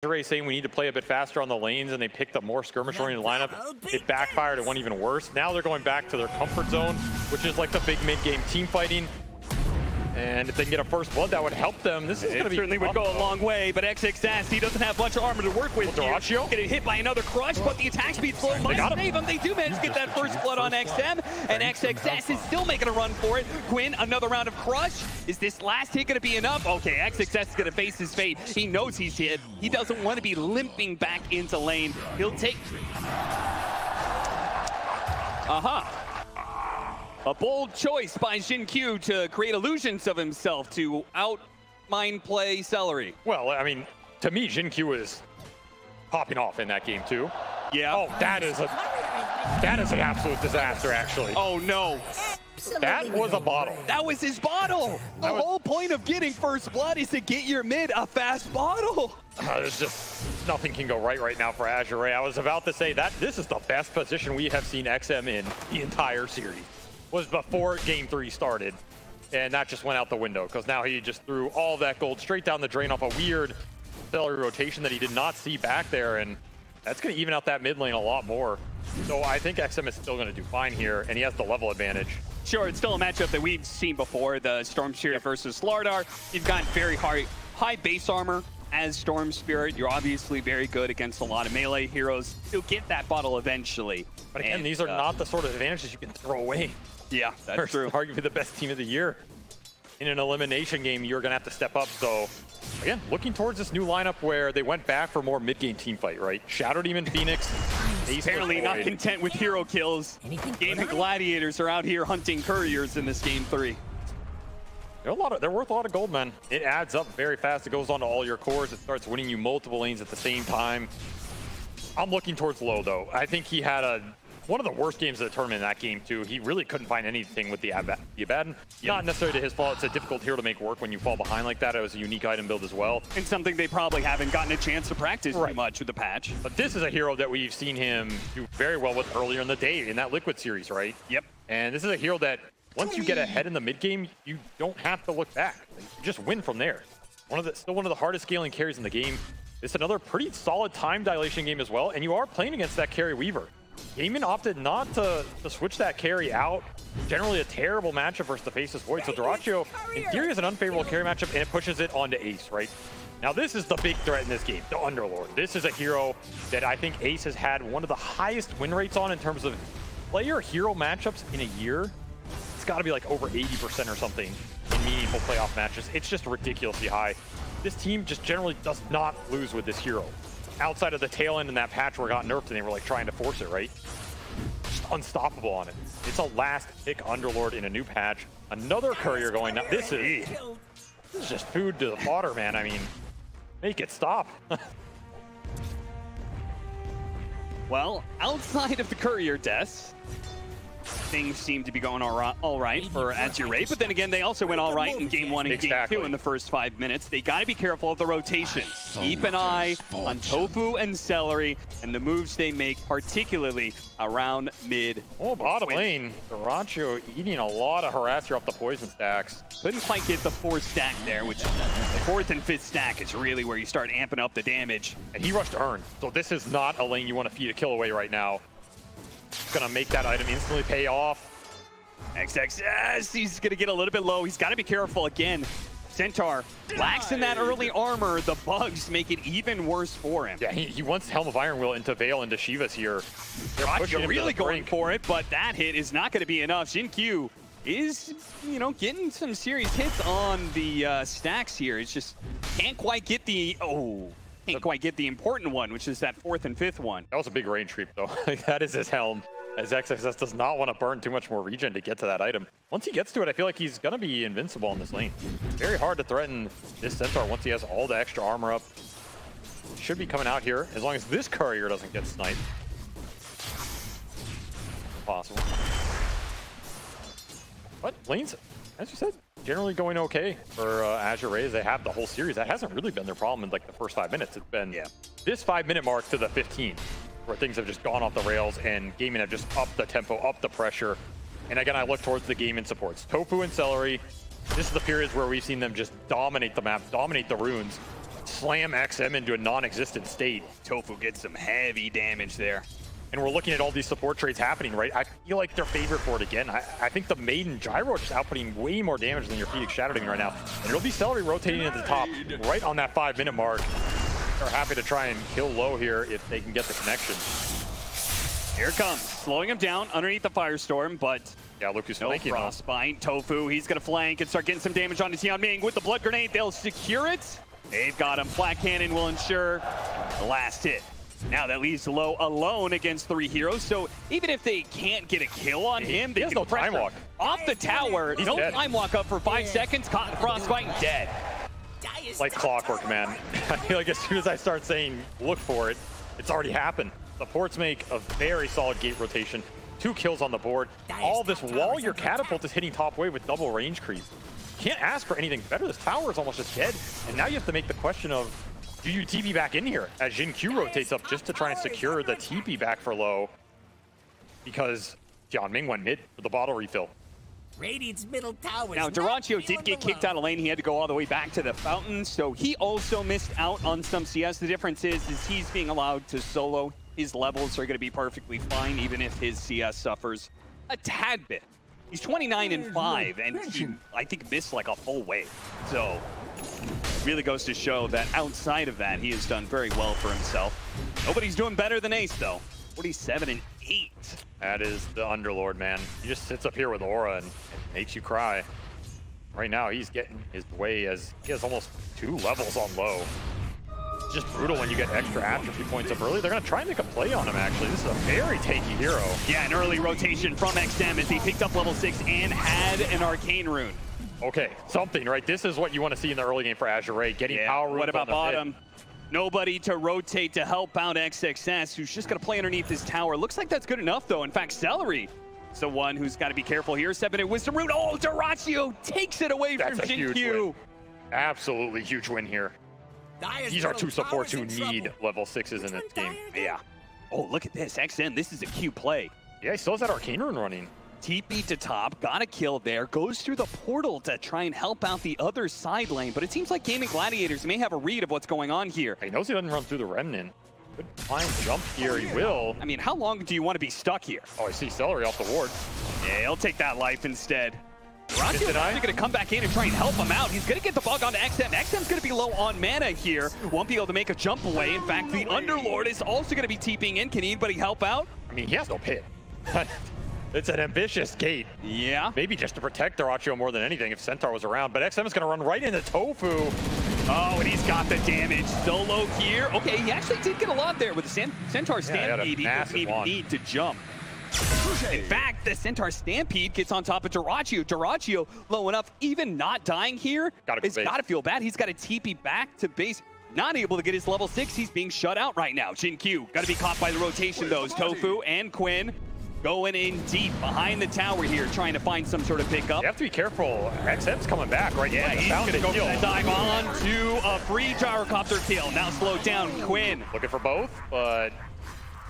Azure saying we need to play a bit faster on the lanes, and they picked up more skirmish-oriented lineup. It backfired and went even worse. Now they're going back to their comfort zone, which is like the big mid-game team fighting. And if they can get a first blood, that would help them. This is going to be certainly would go a long way, but XXS, he doesn't have much armor to work with. Dyrachyo getting hit by another crush, but the attack speed slow might save him. They do manage to get that first blood on XM, and XXS is still making a run for it. Quinn, another round of crush. Is this last hit going to be enough? Okay, XXS is going to face his fate. He knows he's hit. He doesn't want to be limping back into lane. He'll take... A bold choice by Xin-Q to create illusions of himself to out-mind play Celery. Well, I mean, to me, Xin-Q is popping off in that game too. Yeah. Oh, that is an absolute disaster, actually. Oh no. That was a bottle. That was his bottle. The whole point of getting first blood is to get your mid a fast bottle. There's just nothing can go right now for Azure. I was about to say that this is the best position we have seen XM in the entire series. Was before game 3 started, and that just went out the window because now he just threw all that gold straight down the drain off a weird Celery rotation that he did not see back there, and that's going to even out that mid lane a lot more. So I think XM is still going to do fine here, and he has the level advantage. Sure, it's still a matchup that we've seen before, the Storm Spirit versus Slardar. You've got very high base armor as Storm Spirit. You're obviously very good against a lot of melee heroes. You'll get that bottle eventually. But again, these are not the sort of advantages you can throw away. Yeah, that's true. Arguably the best team of the year. In an elimination game, you're going to have to step up. So, again, looking towards this new lineup where they went back for more mid-game team fight, right? Shadow Demon, Phoenix. Apparently not content with hero kills. Gaimin Gladiators are out here hunting couriers in this game 3. They're worth a lot of gold, man. It adds up very fast. It goes on to all your cores. It starts winning you multiple lanes at the same time. I'm looking towards Low, though. I think he had one of the worst games of the tournament in that game, too. He really couldn't find anything with the Abaddon. Not necessarily to his fault. It's a difficult hero to make work when you fall behind like that. It was a unique item build as well. And something they probably haven't gotten a chance to practice too much with the patch. But this is a hero that we've seen him do very well with earlier in the day in that Liquid series, right? Yep. And this is a hero that once you get ahead in the mid game, you don't have to look back. You just win from there. Still one of the hardest scaling carries in the game. It's another pretty solid time dilation game as well, and you are playing against that carry Weaver. Gaimin opted not to switch that carry out. Generally a terrible matchup versus the Faceless Void. So Dyrachyo, in theory, is an unfavorable carry matchup, and it pushes it onto Ace, right? Now this is the big threat in this game, the Underlord. This is a hero that I think Ace has had one of the highest win rates on in terms of player-hero matchups in a year. It's got to be like over 80% or something in meaningful playoff matches. It's just ridiculously high. This team just generally does not lose with this hero. Outside of the tail end in that patch where it got nerfed and they were like trying to force it, right? Just unstoppable on it. It's a last pick Underlord in a new patch. Another courier going now. This is just food to the fodder, man. I mean, make it stop. Well, outside of the courier deaths, things seem to be going all right for Azure, but then again, they also went all right in game 1 and game 2 in the first 5 minutes. They got to be careful of the rotation. Keep an eye on Tofu and Celery and the moves they make, particularly around mid. Oh, bottom lane. Dyrachyo eating a lot of harasser off the poison stacks. Couldn't quite get the 4th stack there, which the 4th and 5th stack is really where you start amping up the damage. And he rushed Urn, so this is not a lane you want to feed a kill away right now. Gonna make that item instantly pay off. XXS, he's gonna get a little bit low. He's gotta be careful again. Centaur lacks in that early armor. The bugs make it even worse for him. Yeah, he wants Helm of Iron Will into Veil into Shiva's here. They're really going for it, but that hit is not gonna be enough. Xin-Q is, getting some serious hits on the stacks here. It's just can't quite get the, important one, which is that 4th and 5th one. That was a big range creep, though. That is his Helm, as XXS does not want to burn too much more regen to get to that item. Once he gets to it, I feel like he's going to be invincible in this lane. Very hard to threaten this Centaur once he has all the extra armor up. Should be coming out here, as long as this courier doesn't get sniped. Possible. But lanes, as you said, generally going okay for Azure Rays. They have the whole series. That hasn't really been their problem in like the first 5 minutes. It's been this 5-minute mark to the 15 where things have just gone off the rails and Gaimin have just upped the tempo, upped the pressure. And again, I look towards the Gaimin supports. Tofu and Celery, this is the periods where we've seen them just dominate the map, dominate the runes. slam XM into a non-existent state. Tofu gets some heavy damage there. And we're looking at all these support trades happening, right? I feel like they're favored for it again. I think the Maiden Gyro is outputting way more damage than your Phoenix Shadow doing right now. And it'll be Celery rotating at the top right on that 5-minute mark. They're happy to try and kill low here if they can get the connection. Here it comes, slowing him down underneath the Firestorm, but yeah, Lucas no Frostbite. Tofu, he's gonna flank and start getting some damage onto Tianming with the Blood Grenade. They'll secure it. They've got him. Flat Cannon will ensure the last hit. Now that leaves Low alone against 3 heroes, so even if they can't get a kill on him, they has can no time walk. Off the tower. He's no dead. time walk up for 5 seconds, caught in Frostbite and dead. Like clockwork, man. I feel like as soon as I start saying look for it, it's already happened. The ports make a very solid gate rotation. 2 kills on the board. All this while your catapult is hitting top wave with double range creep. Can't ask for anything better. This tower is almost just dead. And now you have to make the question of, do you TP back in here as Jin Q rotates up just to try and secure the TP back for low? Because Tianming went mid for the bottle refill. Radiant's middle tower. Now, Duraccio did get kicked out of lane. He had to go all the way back to the fountain, so he also missed out on some CS. The difference is he's being allowed to solo. His levels are going to be perfectly fine, even if his CS suffers a tad bit. He's 29-5, and he, I think, missed like a full wave. So, really goes to show that outside of that, he has done very well for himself. Nobody's doing better than Ace, though. 47-8. That is the Underlord, man. He just sits up here with Aura and makes you cry. Right now, he's getting his way as he has almost 2 levels on low. It's just brutal when you get extra atrophy points up early. They're going to try and make a play on him, actually. This is a very tanky hero. Yeah, an early rotation from XM as he picked up level 6 and had an Arcane Rune. Okay, something, right? This is what you want to see in the early game for Azure, getting power runes. What about on the bottom? mid. Nobody to rotate to help out XXS, who's just going to play underneath this tower. Looks like that's good enough, though. In fact, Celery is the one who's got to be careful here. 7-minute Wisdom Root. Oh, Duraccio takes it away from Jin Q. Absolutely huge win here. These are 2 supports who need level 6s in this game. Yeah. Oh, look at this. XM, this is a Q play. Yeah, he still has that Arcane Rune running. TP to top, got a kill there, goes through the portal to try and help out the other side lane, but it seems like Gaimin Gladiators may have a read of what's going on here. He knows he doesn't run through the Remnant. Good fine jump here, he will. I mean, how long do you want to be stuck here? Oh, I see Celery off the ward. Yeah, he'll take that life instead. Duraccio is actually going to come back in and try and help him out. He's going to get the bug onto XM. XM's going to be low on mana here. Won't be able to make a jump away. In fact, the Underlord is also going to be TPing in. Can anybody help out? I mean, he has no pit. It's an ambitious gate. Yeah. Maybe just to protect Duraccio more than anything if Centaur was around, but XM is going to run right into Tofu. Oh, and he's got the damage. Solo here. Okay, he actually did get a lot there with the Centaur Stampede. He doesn't even need to jump. In fact, the Centaur Stampede gets on top of Duraccio. Duraccio, low enough, even not dying here, it's got to feel bad. He's got to TP back to base. Not able to get his level 6. He's being shut out right now. Jin Q, got to be caught by the rotation, though. Tofu and Quinn going in deep behind the tower here, trying to find some sort of pickup. You have to be careful. XM's coming back, right? Yeah, he's going to go for that dive on to a free gyrocopter kill. Now slowed down. Quinn looking for both, but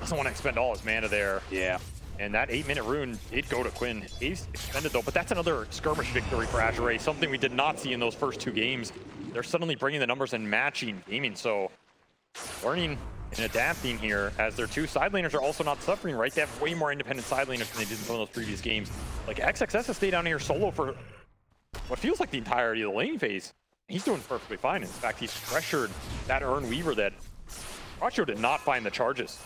doesn't want to expend all his mana there. Yeah. And that 8-minute rune did go to Quinn. He's expended, though, but that's another skirmish victory for Azure, something we did not see in those first 2 games. They're suddenly bringing the numbers and matching Gaimin, so learning and adapting here as their 2 side laners are also not suffering, right? They have way more independent side laners than they did in some of those previous games. Like, XXS has stayed down here solo for what feels like the entirety of the lane phase. He's doing perfectly fine. In fact, he's pressured that Urn Weaver that Duraccio did not find the charges.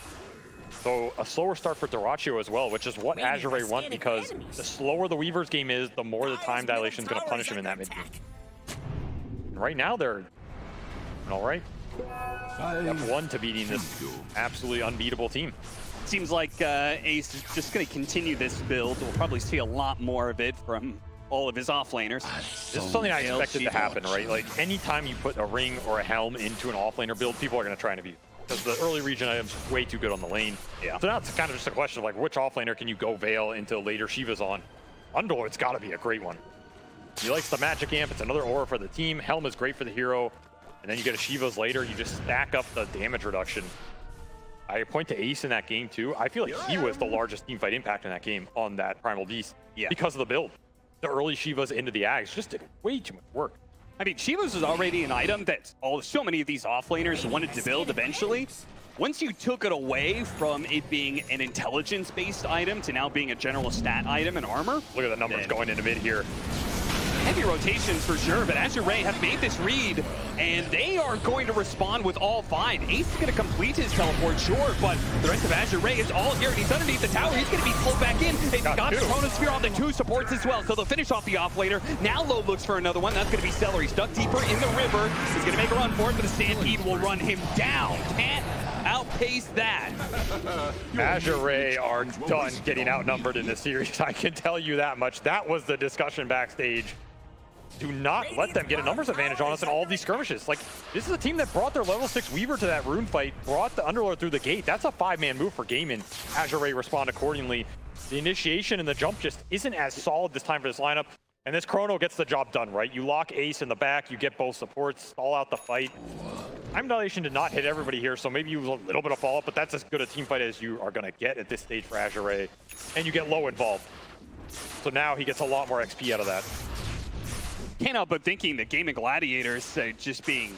So a slower start for Duraccio as well, which is what Azure want, because the slower the Weaver's game is, the more the time dilation is going to punish him in that mid game. Right now, they're all right. Step 1 to beating this absolutely unbeatable team. Seems like Ace is just going to continue this build. We'll probably see a lot more of it from all of his offlaners. This is something I expected to happen, right? Like, anytime you put a ring or a helm into an offlaner build, people are going to try and abuse. Because the early region item's way too good on the lane. Yeah. So now it's kind of just a question of, like, which offlaner can you go Veil into later Shiva's on? Underlord's got to be a great one. He likes the magic amp. It's another aura for the team. Helm is great for the hero. And then you get a Shiva's later. You just stack up the damage reduction. I point to Ace in that game, too. I feel like he was the largest teamfight impact in that game on that Primal Beast. Yeah. Because of the build. The early Shivas into the Ags just did way too much work. I mean, Shiva's was already an item that so many of these offlaners wanted to build eventually. Once you took it away from it being an intelligence-based item to now being a general stat item and armor. Look at the numbers going into mid here. Heavy rotations for sure, but Azure have made this read, and they are going to respond with all 5. Ace is going to complete his teleport, sure, but the rest of Azure is all here, and he's underneath the tower. He's going to be pulled back in. He's got the chronosphere on the 2 supports as well, so they'll finish off the offlaner. Now Low looks for another one. That's going to be Seller. He's stuck deeper in the river. He's going to make a run for it, but the Stampede will run him down. Can't outpace that. Azure are done getting outnumbered in this series. I can tell you that much. That was the discussion backstage. Do not let them get a numbers advantage on us in all of these skirmishes. Like, this is a team that brought their level 6 Weaver to that rune fight, brought the Underlord through the gate. That's a 5-man move for Gaimin. Azure respond accordingly. The initiation and the jump just isn't as solid this time for this lineup. And this Chrono gets the job done, right? You lock Ace in the back, you get both supports, stall out the fight. Time dilation did not hit everybody here, so maybe you lose a little bit of follow-up, but that's as good a team fight as you are going to get at this stage for Azure. And you get Low involved. So now he gets a lot more XP out of that. Can't help but thinking that Gaimin Gladiators just being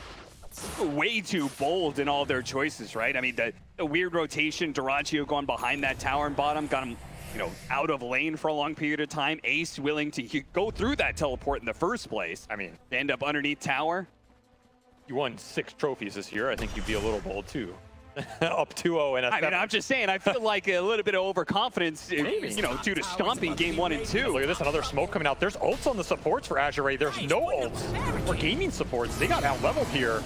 way too bold in all their choices, right? I mean, the weird rotation, Dyrachyo going behind that tower and bottom, got him, you know, out of lane for a long period of time. Ace willing to go through that teleport in the first place. I mean, to end up underneath tower. You won 6 trophies this year. I think you'd be a little bold too. Up 2-0 and a 7. I mean, I'm just saying, I feel like a little bit of overconfidence, you know, due to stomping game 1 and 2. Look at this, another smoke coming out. There's ults on the supports for Azure. There's no ults for Gaimin supports. They got out-leveled here.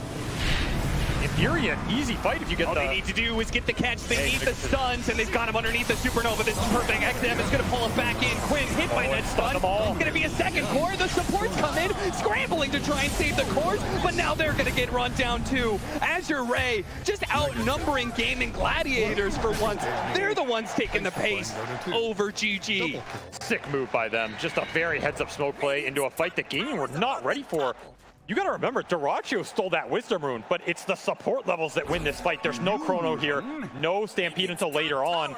In theory, an easy fight if you get all they need to do is get the catch. They need the stuns, and they've got him underneath the supernova. This is perfect. XM is going to pull him back in. Quinn hit by that stun. It's going to be a second core. The supports come in, scrambling to try and save the cores, but now they're going to get run down too. Azure just outnumbering Gaimin Gladiators for once. They're the ones taking the pace over GG. Sick move by them. Just a very heads-up smoke play into a fight that Gaimin were not ready for. You got to remember, Dyrachyo stole that Wisdom Rune, but it's the support levels that win this fight. There's no Chrono here, no Stampede until later on.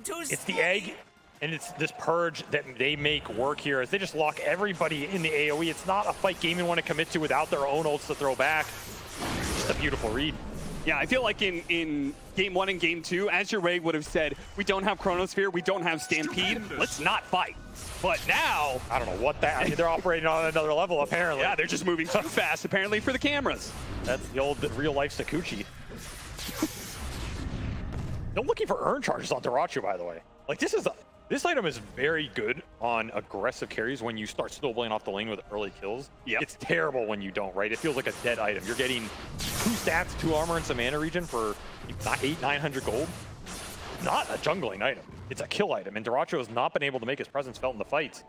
It's the egg, and it's this purge that they make work here as they just lock everybody in the AoE. It's not a fight Gaimin want to commit to without their own ults to throw back. Just a beautiful read. Yeah, I feel like in game 1 and game 2, Azure would have said, we don't have Chronosphere, we don't have Stampede, let's not fight. But now, I don't know what that, I mean, they're operating on another level apparently. Yeah, they're just moving too fast apparently for the cameras. That's the old real life Sakuchi. They're looking for earn charges on Dyrachyo, by the way. Like this item is very good on aggressive carries when you start snowballing off the lane with early kills. Yep. It's terrible when you don't, right? It feels like a dead item. You're getting 2 stats, 2 armor, and some mana regen for 800-900 gold. Not a jungling item. It's a kill item, and Dyrachyo has not been able to make his presence felt in the fights.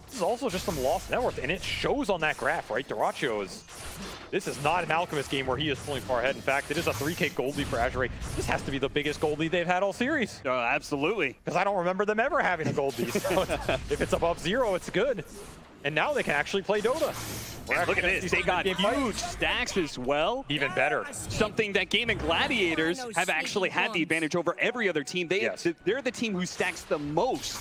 This is also just some lost net worth, and it shows on that graph, right? This is not an Alchemist game where he is pulling far ahead. In fact, it is a 3K gold lead for Azure. This has to be the biggest gold lead they've had all series. Oh, absolutely. Because I don't remember them ever having a gold lead. So if it's above 0, it's good. And now they can actually play Dota. Look at this, they got huge stacks as well. Even better. Something that Gaimin Gladiators have actually had the advantage over every other team. They're the team who stacks the most,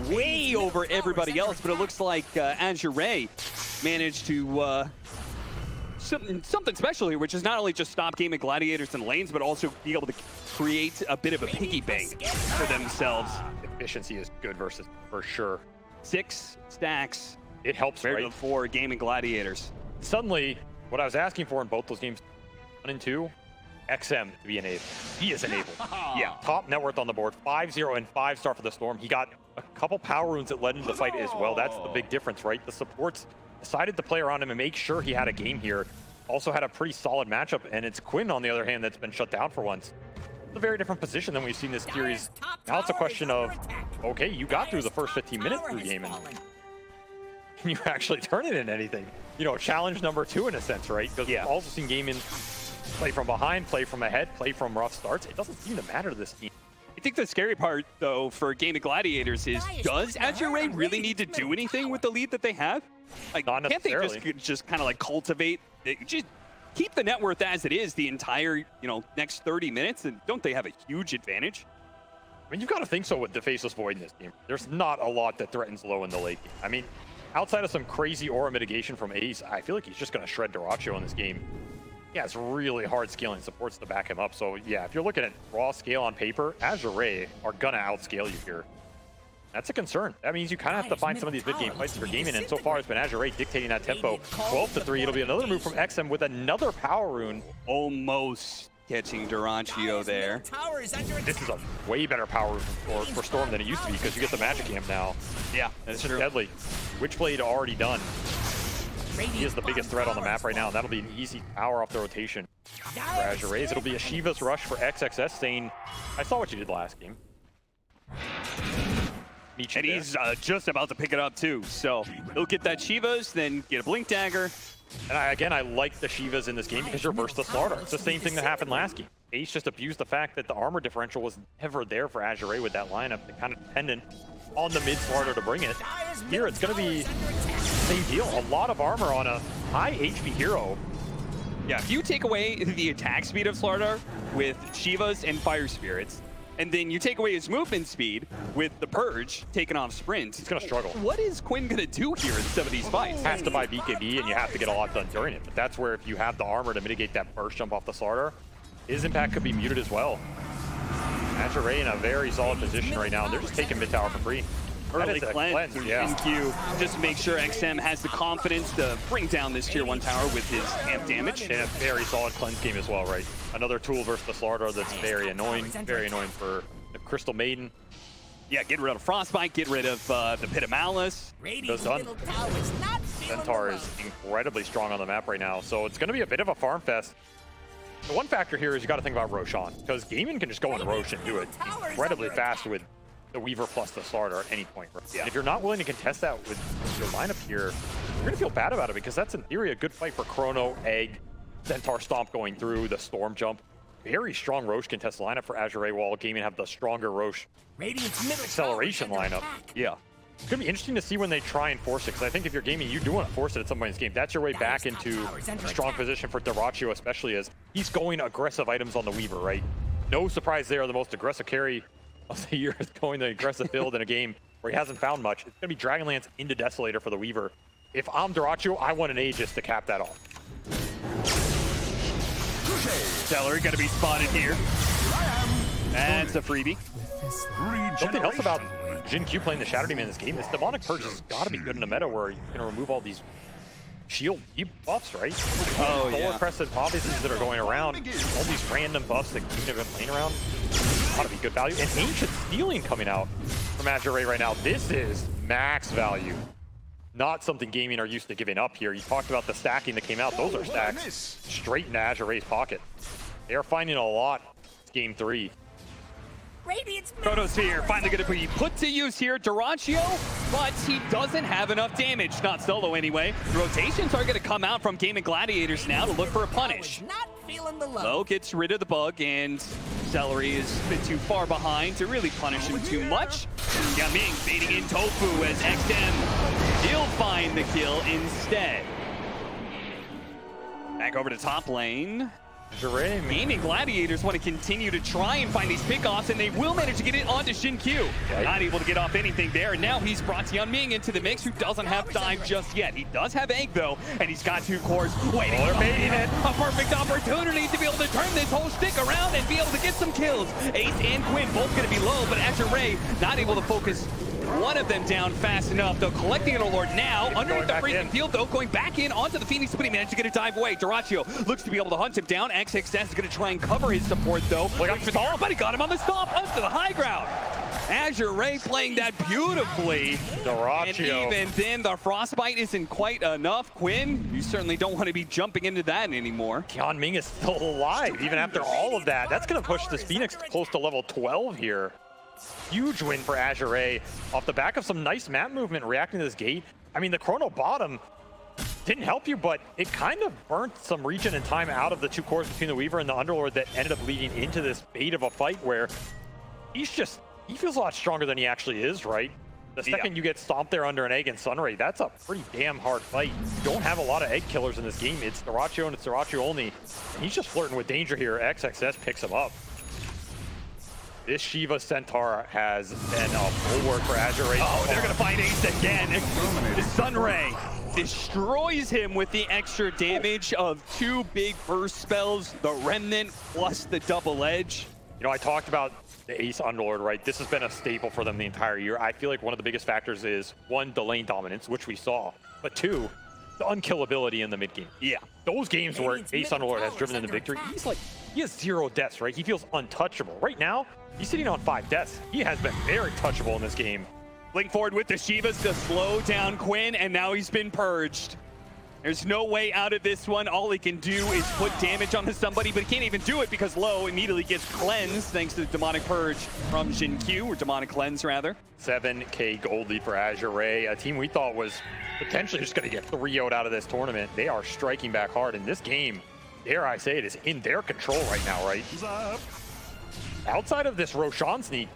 way over everybody else, but it looks like Azure managed to something special here, which is not only just stop Gaimin Gladiators in lanes, but also be able to create a bit of a piggy bank for themselves. Efficiency is good versus for sure. 6 stacks. It helps, right? For Gaimin Gladiators. Suddenly, what I was asking for in both those games, 1 and 2, XM to be enabled. He is enabled. Yeah, top net worth on the board, 5-0 and 5-star for the Storm. He got a couple power runes that led into the fight as well. That's the big difference, right? The supports decided to play around him and make sure he had a game here. Also had a pretty solid matchup, and it's Quinn, on the other hand, that's been shut down for once. It's a very different position than we've seen this series. Now it's a question of, okay, you got through the first 15 minutes through game, and can you actually turn it into anything? You know, challenge number 2 in a sense, right? Because we've also seen Gaimin play from behind, play from ahead, play from rough starts. It doesn't seem to matter to this team. I think the scary part, though, for Gaimin Gladiators is, does Azure really need to do anything with the lead that they have? Like, not necessarily. Can't they just kind of like cultivate, just keep the net worth as it is the entire, you know, next 30 minutes, and don't they have a huge advantage? I mean, you've got to think so with the Faceless Void in this game. There's not a lot that threatens low in the late game. I mean, outside of some crazy aura mitigation from Ace, I feel like he's just going to shred Dyrachyo in this game. Yeah, it's really hard scaling supports to back him up. So yeah, if you're looking at raw scale on paper, Azure are going to outscale you here. That's a concern. That means you kind of have to find some of these mid-game fights for Gaimin, and so far it's been Azure dictating that tempo. 12-3, it'll be another move from XM with another power rune. Almost catching Dyrachyo there. This is a way better power rune for Storm than it used to be, because you get the magic amp now. Yeah, that's true. Deadly. Witchblade already done. He is the biggest threat on the map right now, and that'll be an easy power off the rotation for Azure. It'll be a Shiva's rush for XXS, saying, I saw what you did last game. And he's just about to pick it up too. So he'll get that Shiva's, then get a Blink Dagger. And I like the Shivas in this game because you reverse the Slardar. It's the same thing that happened last game. Ace just abused the fact that the armor differential was never there for Azure with that lineup. They're kind of dependent on the mid Slardar to bring it. Here it's going to be the same deal. A lot of armor on a high HP hero. Yeah, if you take away the attack speed of Slardar with Shivas and Fire Spirits, and then you take away his movement speed with the Purge taking off sprints, he's going to struggle. What is Quinn going to do here in some of these fights? Has to buy BKB, and you have to get a lot done during it. But that's where if you have the armor to mitigate that burst jump off the Slardar, his impact could be muted as well. Azure in a very solid position right now. They're just taking mid tower for free. Early cleanse yeah. Q, just make sure XM has the confidence to bring down this tier 1 tower with his amp damage. And a very solid cleanse game as well, right? Another tool versus the Slardar that's very annoying for the Crystal Maiden. Yeah, get rid of Frostbite, get rid of the Pit of Malice. That's done. Centaur is incredibly strong on the map right now, so it's going to be a bit of a farm fest. The one factor here is you got to think about Roshan, because Gaimin can just go into Rosh and do it incredibly fast with the Weaver plus the Slardar at any point. Right? Yeah. If you're not willing to contest that with your lineup here, you're going to feel bad about it, because that's in theory a good fight for Chrono, Egg, Centaur Stomp going through, the Storm Jump. Very strong Rosh contest lineup for Azure, while Gaimin have the stronger Rosh acceleration lineup. Yeah. It's going to be interesting to see when they try and force it, because I think if you're Gaimin, you do want to force it at some point in this game. That's your way back into a strong position for Dyrachyo, especially as he's going aggressive items on the Weaver, right? No surprise there, the most aggressive carry of the year is going the aggressive build in a game where he hasn't found much. It's going to be Dragonlance into Desolator for the Weaver. If I'm Dyrachyo, I want an Aegis to cap that off. Celery going to be spotted here. That's a freebie. Something else about Jin Q playing the Shadow Demon in this game, this Demonic Purge has got to be good in a meta where you're going to remove all these shield buffs, right? Oh, yeah. Crescent obviously that are going around, all these random buffs that Queen have been playing around. Got to be good value. And Ancient Stealing coming out from Azure right now. This is max value. Not something Gaimin are used to giving up here. You talked about the stacking that came out. Those are stacks straight into Azure's pocket. They are finding a lot. It's game 3. Photosphere finally going to be put to use here. Dyrachyo, but he doesn't have enough damage. Not solo anyway. The rotations are going to come out from Gaimin Gladiators now to look for a punish. Low gets rid of the bug, and Celery is a bit too far behind to really punish him too much. Gaimin baiting in Tofu as XM. He'll find the kill instead. Back over to top lane. Gaimin Gladiators want to continue to try and find these pickoffs, and they will manage to get it onto Shin Q. Okay. Not able to get off anything there, and now he's brought Ming into the mix, who doesn't have dive just yet. He does have Egg, though, and he's got 2 cores waiting. They're baiting it. A perfect opportunity to be able to turn this whole stick around and be able to get some kills. Ace and Quinn both going to be low, but Azure not able to focus one of them down fast enough, though. Collecting an Lord now underneath the freezing field, though, going back in onto the Phoenix, but he managed to get a dive away. Dyrachyo looks to be able to hunt him down. XXS is going to try and cover his support, though. But he got him on the stop, up to the high ground. Azure playing that beautifully. Dyrachyo. And even then, the Frostbite isn't quite enough. Quinn, you certainly don't want to be jumping into that anymore. Ming is still alive, even after all of that. That's going to push this Phoenix close to level 12 here. Huge win for Azure off the back of some nice map movement reacting to this gate. I mean, the Chrono bottom didn't help you, but it kind of burnt some regen and time out of the 2 cores between the Weaver and the Underlord that ended up leading into this bait of a fight where he feels a lot stronger than he actually is, right? The second you get stomped there under an Egg and Sunray, that's a pretty damn hard fight. You don't have a lot of Egg killers in this game. It's Dyrachyo and it's Dyrachyo only. And he's just flirting with danger here. XXS picks him up. This Shiva Centaur has been a bulwark for Azure. Oh, they're gonna find Ace again. The Sunray destroys him with the extra damage of 2 big burst spells, the Remnant plus the double edge. You know, I talked about the Ace Underlord, right? This has been a staple for them the entire year. I feel like one of the biggest factors is, 1, the lane dominance, which we saw, but 2, the unkillability in the mid game. Yeah. Those games where Ace Underlord has driven into victory, he has 0 deaths, right? He feels untouchable. Right now, he's sitting on 5 deaths. He has been very touchable in this game. Link forward with the Shivas to slow down Quinn, and now he's been purged. There's no way out of this one. All he can do is put damage onto somebody, but he can't even do it because Low immediately gets cleansed thanks to the Demonic Purge from Jin Q, or Demonic Cleanse, rather. 7K gold lead for Azure, a team we thought was potentially just going to get 3-0'd out of this tournament. They are striking back hard, and this game, dare I say it, is in their control right now, right? Outside of this Roshan sneak,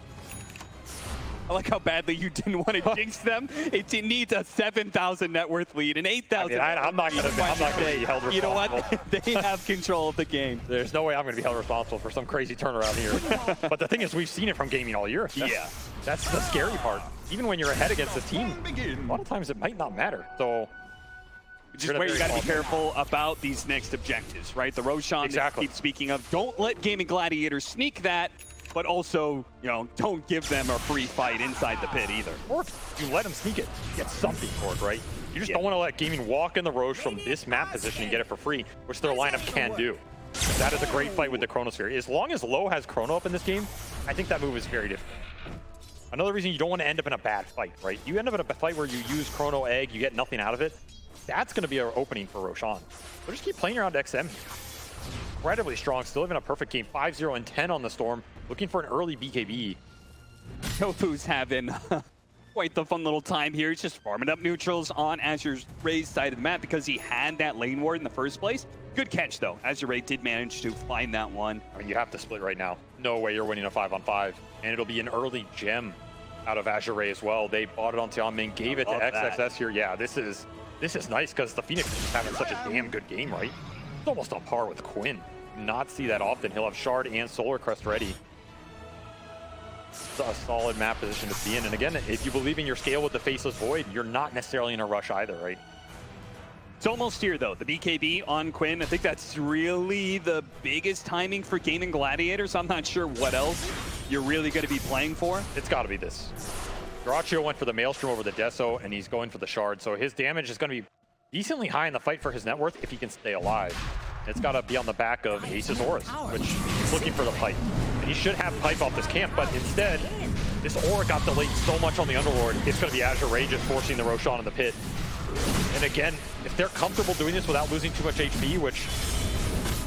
I like how badly you didn't want to jinx them. It needs a 7,000 net worth lead, an 8,000. I'm not going to be held responsible. You know what? They have control of the game. There's no way I'm going to be held responsible for some crazy turnaround here. But the thing is, we've seen it from Gaimin all year. That's the scary part. Even when you're ahead against this team, a lot of times it might not matter. So, just where you got to be careful about these next objectives, right? The Roshan that you keep speaking of. Don't let Gaimin Gladiator sneak that. But also, you know, don't give them a free fight inside the pit either. Or if you let them sneak it, get something for it, right? You just don't want to let Gaimin walk in the Roche from this map position and get it for free, which their lineup can do. That is a great fight with the Chronosphere. As long as Low has Chrono up in this game, I think that move is very different. Another reason you don't want to end up in a bad fight, right? You end up in a fight where you use Chrono Egg, you get nothing out of it. That's going to be our opening for Roshan. So just keep playing around XM. Incredibly strong, still having a perfect game. 5-0 and 10 on the Storm. Looking for an early BKB. Tofu's having quite the fun little time here. He's just farming up neutrals on Azure's Ray's side of the map because he had that lane ward in the first place. Good catch, though. Azure Ray did manage to find that one. I mean, you have to split right now. No way you're winning a 5-on-5. And it'll be an early gem out of Azure Ray as well. They bought it on Tianmin, gave it to XXS here. Yeah, this is nice because the Phoenix is just having such a damn good game, right? It's almost on par with Quinn. Not see that often. He'll have Shard and Solar Crest ready. It's a solid map position to be in. And again, if you believe in your scale with the Faceless Void, you're not necessarily in a rush either, right? It's almost here, though. The BKB on Quinn, I think that's really the biggest timing for Gaimin Gladiator, so I'm not sure what else you're really going to be playing for. It's got to be this. Dyrachyo went for the Maelstrom over the Deso, and he's going for the Shard, so his damage is going to be decently high in the fight for his net worth if he can stay alive. It's got to be on the back of Ace's Auras, which he's looking for the pipe. And he should have pipe off this camp, but instead, this Aura got delayed so much on the Underlord, it's going to be Azure Ray just forcing the Roshan in the pit. And again, if they're comfortable doing this without losing too much HP, which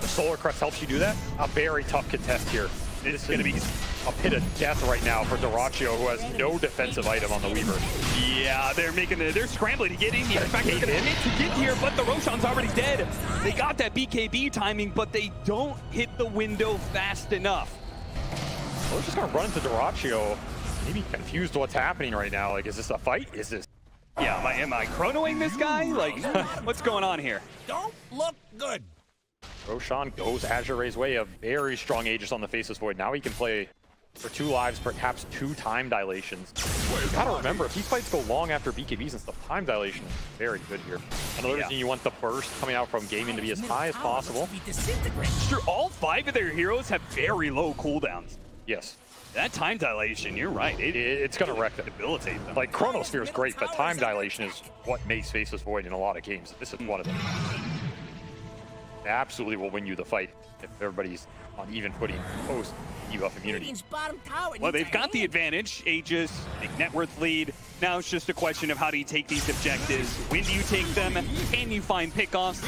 the Solar Crest helps you do that, a very tough contest here. It's going to be a pit of death right now for Dyrachyo, who has no defensive item on the Weaver. Yeah, they're scrambling to get in here. In fact, they're going to hit to get here, but the Roshan's already dead. They got that BKB timing, but they don't hit the window fast enough. Well, they're just going to run into Dyrachyo. Maybe confused what's happening right now. Like, is this a fight? Is this... Yeah, am I chronoing this guy? Like, what's going on here? Don't look good. Roshan goes Azure Ray's way. A very strong Aegis on the Faceless Void. Now he can play for 2 lives, perhaps 2 time dilations. You gotta remember, if these fights go long after BKBs and stuff, time dilation is very good here. Another reason you want the burst coming out from Gaimin to be as high as possible. Sure, all 5 of their heroes have very low cooldowns. Yes. That time dilation, you're right. It's going to wreck them. Debilitate them. Like, Chronosphere is great, but time dilation is what makes Faceless Void in a lot of games. This is one of them. It absolutely will win you the fight if everybody's on even footing post debuff immunity. Well, they've got the advantage. Aegis, big net worth lead. Now it's just a question of how do you take these objectives? When do you take them? Can you find pickoffs?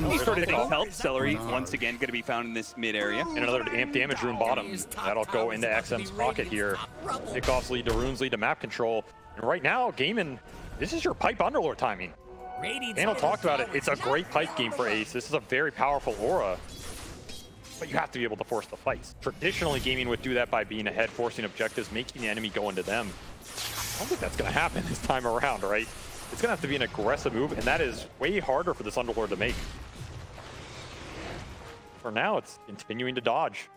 These sort of things help. Celery, once again, going to be found in this mid area. And another amp damage rune bottom. That'll go into XM's pocket here. Pickoffs lead to runes, lead to map control. And right now, Gaimin, this is your pipe Underlord timing. Daniel talked about it. It's a great pipe game for Ace. This is a very powerful aura. But you have to be able to force the fights. Traditionally, Gaimin would do that by being ahead, forcing objectives, making the enemy go into them. I don't think that's going to happen this time around, right? It's going to have to be an aggressive move, and that is way harder for this Underlord to make. For now, it's continuing to dodge.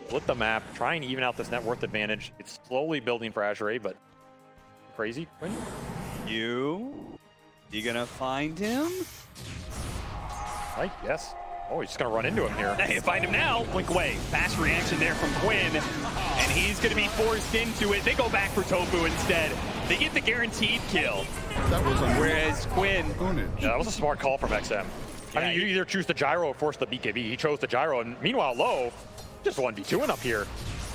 split the map, try and even out this net worth advantage. It's slowly building for Azure, but crazy. Quinn? You gonna find him? Right, yes. Oh, he's just gonna run into him here. Hey, find him now. Blink away. Fast reaction there from Quinn. And he's gonna be forced into it. They go back for Tofu instead. They get the guaranteed kill. That was Whereas Quinn... Yeah, that was a smart call from XM. I mean, you either choose the gyro or force the BKB. He chose the gyro, and meanwhile, Low just 1v2ing up here.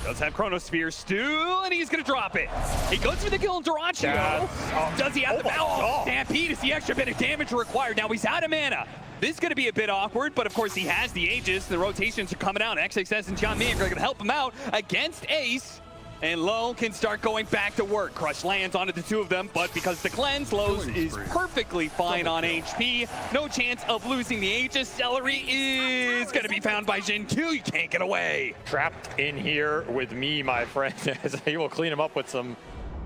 Does have Chronosphere still, and he's gonna drop it. He goes for the kill on Dyrachyo. Does he have the battle? Stampede is the extra bit of damage required. Now he's out of mana. This is gonna be a bit awkward, but of course he has the Aegis. The rotations are coming out. XXS and Gaimin are gonna help him out against Ace. And Low can start going back to work. Crush lands onto the two of them, but because the cleanse, Low is perfectly fine on HP. No chance of losing the Aegis. Celery is going to be found by Jin Q. You can't get away. Trapped in here with me, my friend, as they will clean him up with some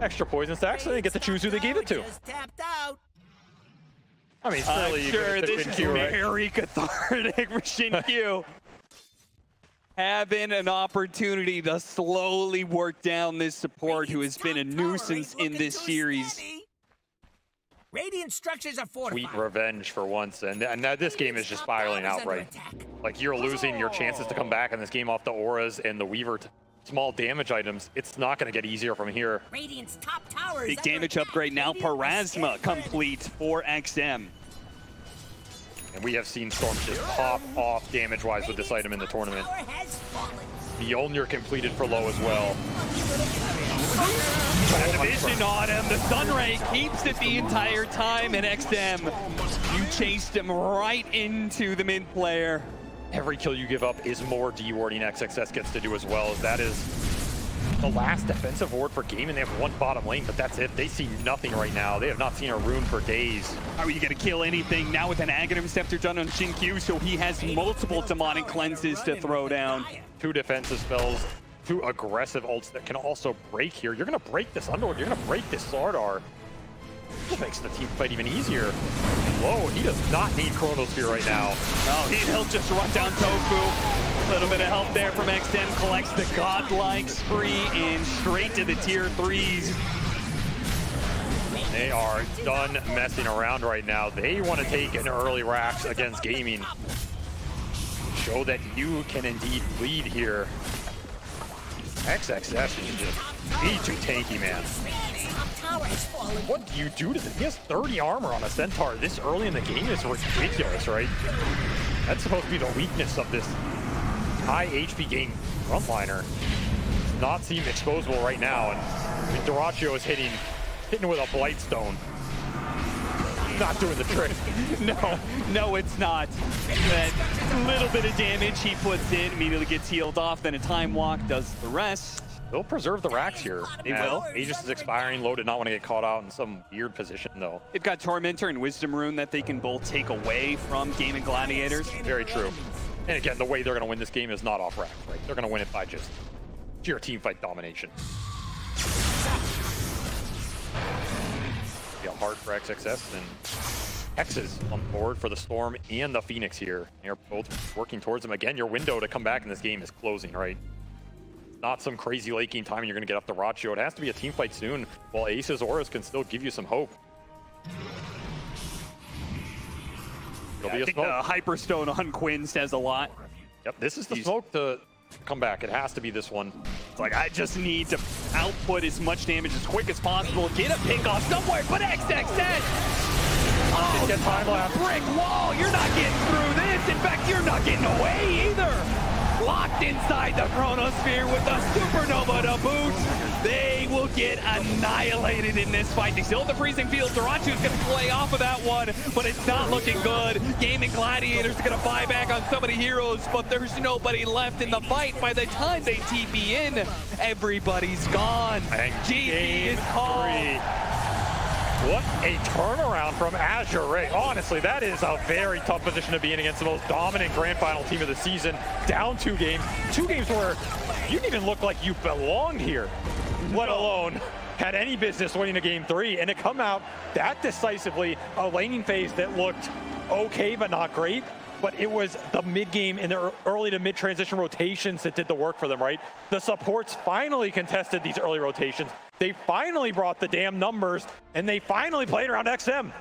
extra poison stacks, and they get to choose who they gave it to. Tapped out. I mean, really, sure, this Jin is Q, right? very cathartic for Jin Q. Having an opportunity to slowly work down this support who has been a nuisance in this series. Radiant structures are fortified. Sweet revenge for once, and now this game is just spiraling out, right? Like, you're losing your chances to come back in this game off the auras and the Weaver small damage items. It's not going to get easier from here. Radiant's top tower is Big damage upgrade now. Parasma complete for XM. And we have seen Storm just pop off damage-wise with this item in the tournament. Mjolnir completed for Low as well. Vision on him. The Sunray keeps it the entire time. And XM, you chased him right into the mid player. Every kill you give up is more D-warding XXS gets to do as well, as that is the last defensive ward for Gaimin. They have one bottom lane, but that's it. They see nothing right now. They have not seen a rune for days. How are you going to kill anything now with an Aghanim Scepter done on Jin Q, so he has multiple demonic cleanses to throw down. 2 defensive spells, 2 aggressive ults that can also break here. You're going to break this Underworld. You're going to break this Slardar. This makes the team fight even easier. Whoa, he does not need Chronosphere right now. Oh, he'll just run down Tofu. A little bit of help there from XM. Collects the godlike spree and straight to the tier 3s. They are done messing around right now. They want to take an early Rax against Gaimin. Show that you can indeed lead here. XXS is just way too tanky, man. What do you do to this? He has 30 armor on a Centaur this early in the game is ridiculous, right? That's supposed to be the weakness of this high HP game frontliner. Does not seem exposable right now, and Dyrachyo is hitting with a Blightstone. Not doing the trick. No, it's not. That little bit of damage he puts in, immediately gets healed off, then a time walk does the rest. They'll preserve the Rax here. They will. Aegis is expiring. Low did not want to get caught out in some weird position, though. They've got Tormentor and Wisdom Rune that they can both take away from Gaimin Gladiators. Very true. And again, the way they're going to win this game is not off Rax, right? They're going to win it by just sheer team fight domination. Yeah, hard for XXS, and X is on board for the Storm and the Phoenix here. They're both working towards them. Again, your window to come back in this game is closing, right? Not some crazy late game time and you're going to get up the Dyrachyo. It has to be a team fight soon, while Ace's auras can still give you some hope. Yeah, I think the Hyperstone on Quinn says a lot. Yep, this is the smoke to come back. It has to be this one. It's like, I just need to output as much damage as quick as possible, get a pick off somewhere, but XXS! Oh, get time lapse. Brick wall! You're not getting through this! In fact, you're not getting away either! Locked inside the Chronosphere with the Supernova to boot. They will get annihilated in this fight. They still have the freezing field. Dyrachyo's going to play off of that one, but it's not looking good. Gaimin Gladiators are going to buy back on so many heroes, but there's nobody left in the fight. By the time they TP in, everybody's gone. GP is called. What a turnaround from Azure. Right? Honestly, that is a very tough position to be in against the most dominant grand final team of the season. Down 2 games. 2 games where you didn't even look like you belonged here, let alone had any business winning a game 3. And to come out that decisively, a laning phase that looked okay but not great, but it was the mid game and the early to mid transition rotations that did the work for them, right? The supports finally contested these early rotations. They finally brought the damn numbers, and they finally played around XM.